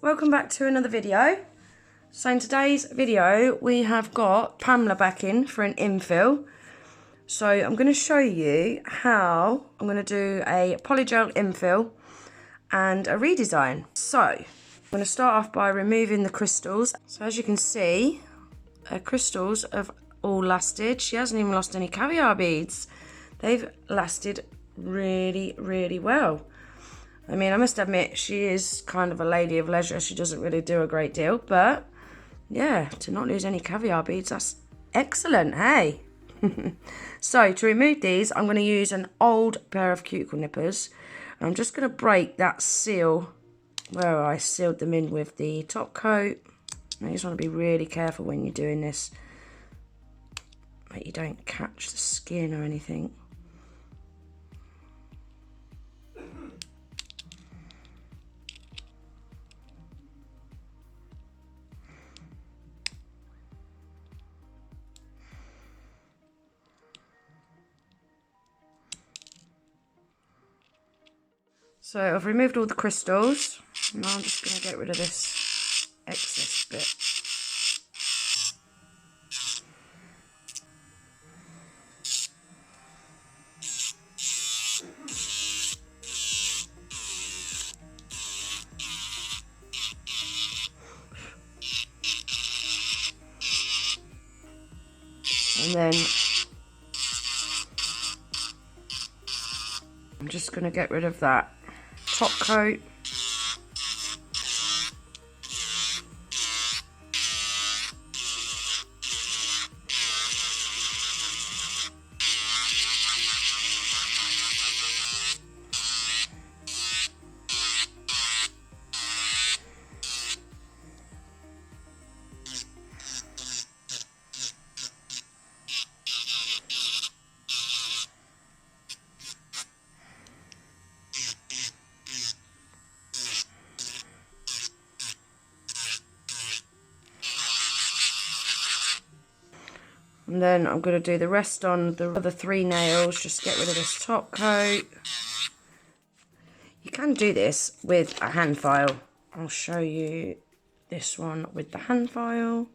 welcome back to another video. So in today's video we have got Pamela back in for an infill. So I'm going to show you how I'm going to do a polygel infill and a redesign. So I'm going to start off by removing the crystals. So as you can see, her crystals have all lasted. She hasn't even lost any caviar beads. They've lasted really well. I mean, I must admit, she is kind of a lady of leisure. She doesn't really do a great deal, but yeah, to not lose any caviar beads, that's excellent, hey? So to remove these, I'm going to use an old pair of cuticle nippers. I'm just going to break that seal where I sealed them in with the top coat. You just want to be really careful when you're doing this, that you don't catch the skin or anything. So I've removed all the crystals. Now I'm just going to get rid of this excess bit. And then I'm just going to get rid of that top coat. And then I'm going to do the rest on the other 3 nails, just get rid of this top coat. You can do this with a hand file. I'll show you this one with the hand file.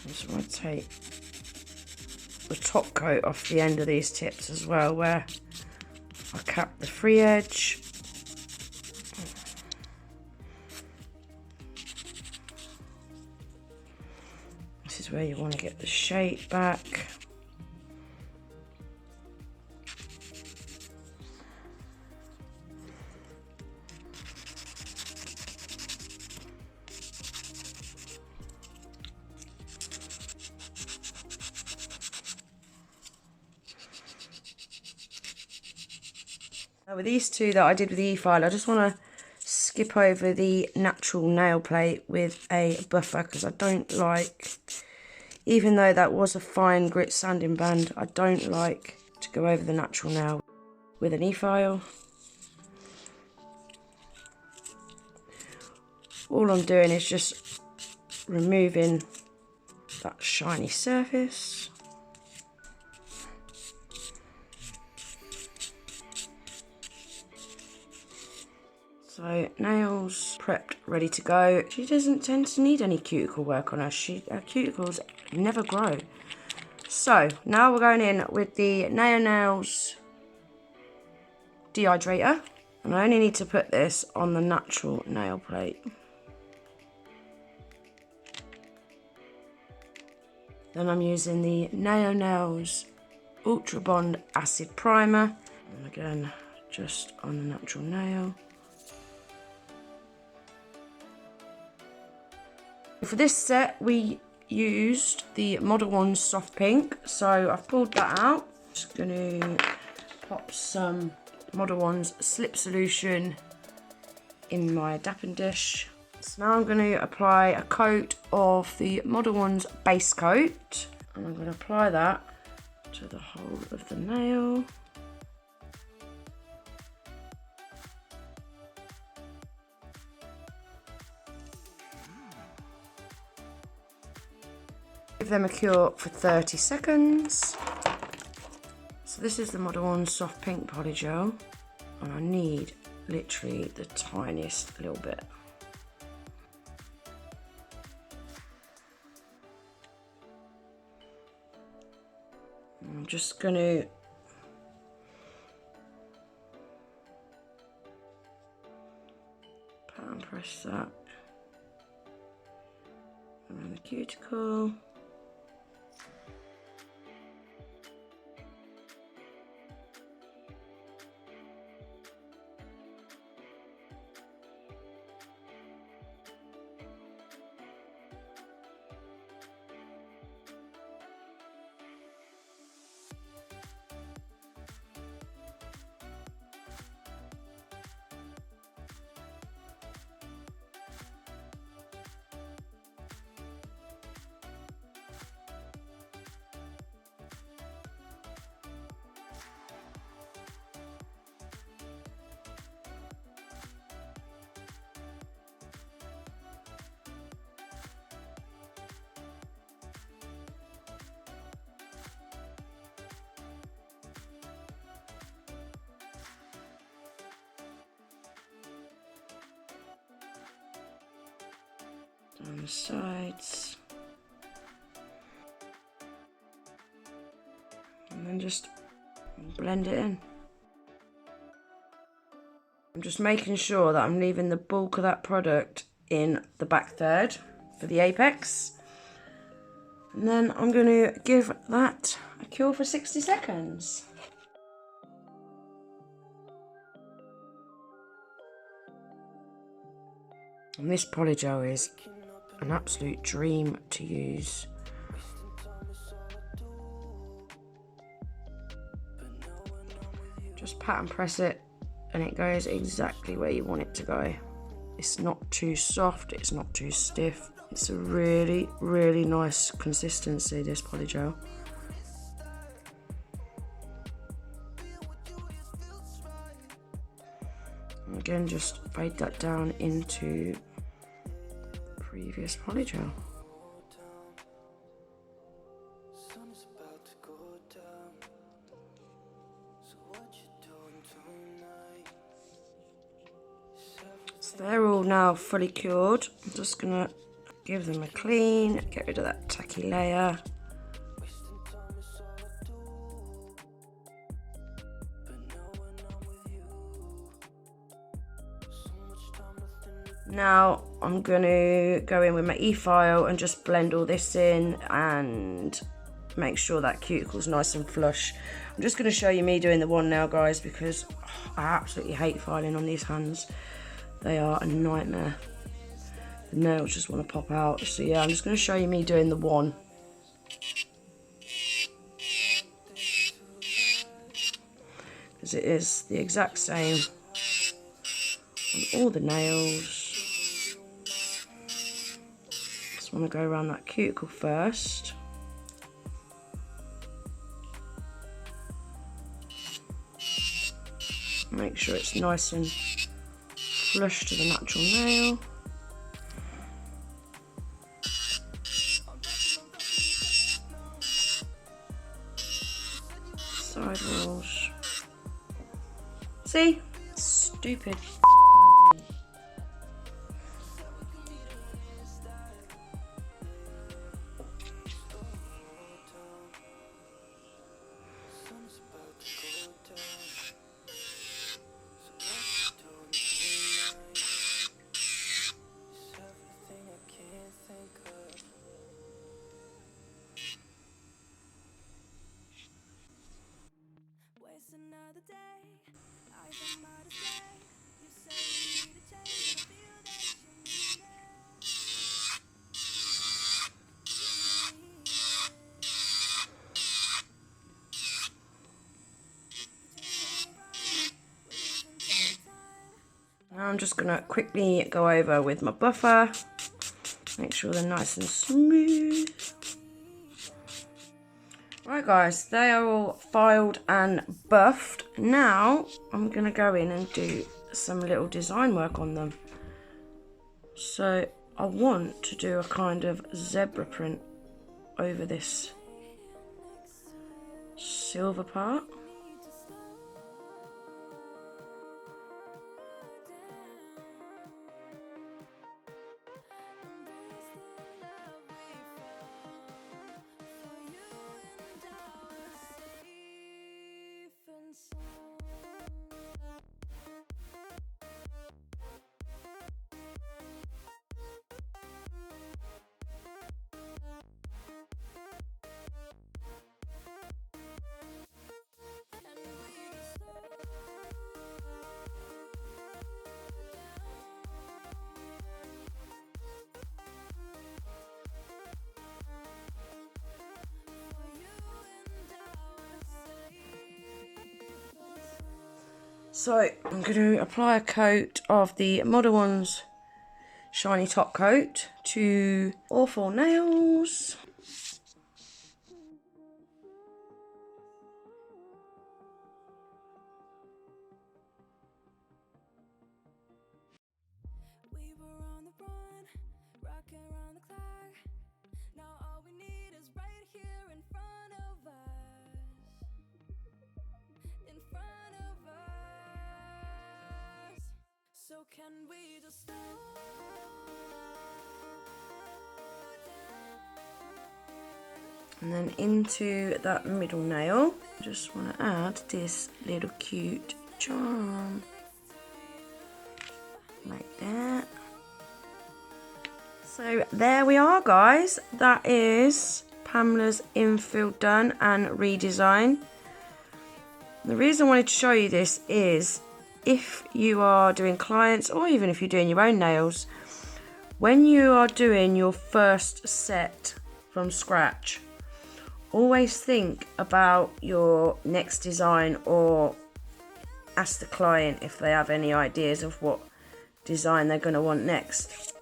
I just want to take the top coat off the end of these tips as well, where I cap the free edge. This is where you want to get the shape back. Now with these two that I did with the e-file, I just want to skip over the natural nail plate with a buffer, because I don't like, even though that was a fine grit sanding band, I don't like to go over the natural nail with an e-file. All I'm doing is just removing that shiny surface. So nails prepped, ready to go. She doesn't tend to need any cuticle work on her. Her cuticles never grow. So now we're going in with the Naio Nails Dehydrator, and I only need to put this on the natural nail plate. Then I'm using the Naio Nails Ultra Bond Acid Primer, and again just on the natural nail. For this set we used the Modelones Soft Pink, so I've pulled that out. Just going to pop some Modelones slip solution in my dapping dish. So now I'm going to apply a coat of the Modelones base coat, and I'm going to apply that to the whole of the nail. Give them a cure for 30 seconds. So this is the Modelones Soft Pink Polygel, and I need literally the tiniest little bit. I'm just going to pat and press that around the cuticle. Down the sides, and then just blend it in. I'm just making sure that I'm leaving the bulk of that product in the back third for the apex, and then I'm going to give that a cure for 60 seconds. And this polygel is an absolute dream to use. Just pat and press it and it goes exactly where you want it to go. It's not too soft, it's not too stiff. It's a really, really nice consistency, this polygel. And again, just fade that down into previous polygel. So they're all now fully cured. I'm just gonna give them a clean, get rid of that tacky layer. Now I'm going to go in with my e-file and just blend all this in and make sure that cuticle's nice and flush. I'm just going to show you me doing the one now, guys, because I absolutely hate filing on these hands. They are a nightmare. The nails just want to pop out. So yeah, I'm just going to show you me doing the one. Because it is the exact same on all the nails. Just want to go around that cuticle first. Make sure it's nice and flush to the natural nail. Side rolls. See? Stupid. I'm just going to quickly go over with my buffer. Make sure they're nice and smooth. Right guys, they are all filed and buffed. Now I'm going to go in and do some little design work on them. So I want to do a kind of zebra print over this silver part. So I'm going to apply a coat of the Modelones shiny top coat to all 4 nails. So can we just slow down? And then into that middle nail, just want to add this little cute charm. Like that. So there we are guys. That is Pamela's infill done and redesign. The reason I wanted to show you this is if you are doing clients or even if you're doing your own nails, when you are doing your first set from scratch, always think about your next design or ask the client if they have any ideas of what design they're going to want next.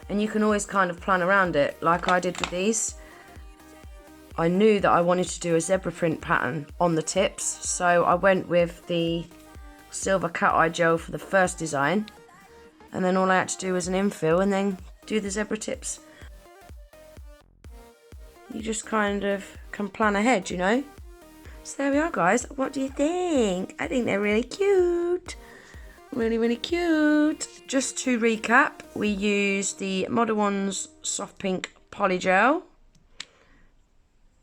And you can always kind of plan around it like I did with these. I knew that I wanted to do a zebra print pattern on the tips, so I went with the silver cat eye gel for the first design, and then all I had to do was an infill and then do the zebra tips. You just kind of can plan ahead, you know. So there we are guys. What do you think? I think they're really cute. Really cute. Just to recap, we used the Modelones soft pink polygel,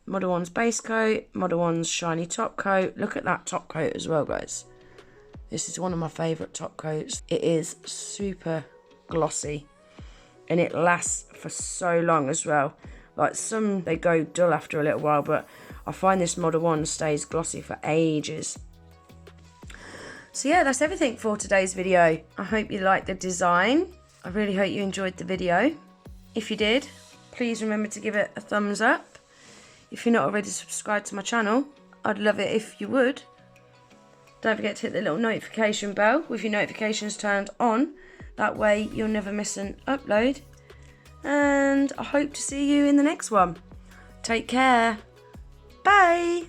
Modelones base coat, Modelones shiny top coat. Look at that top coat as well guys. This is one of my favourite top coats. It is super glossy and it lasts for so long as well. Like some, they go dull after a little while, but I find this Modelones stays glossy for ages. So yeah, that's everything for today's video. I hope you liked the design. I really hope you enjoyed the video. If you did, please remember to give it a thumbs up. If you're not already subscribed to my channel, I'd love it if you would. Don't forget to hit the little notification bell with your notifications turned on. That way you'll never miss an upload. And I hope to see you in the next one. Take care. Bye.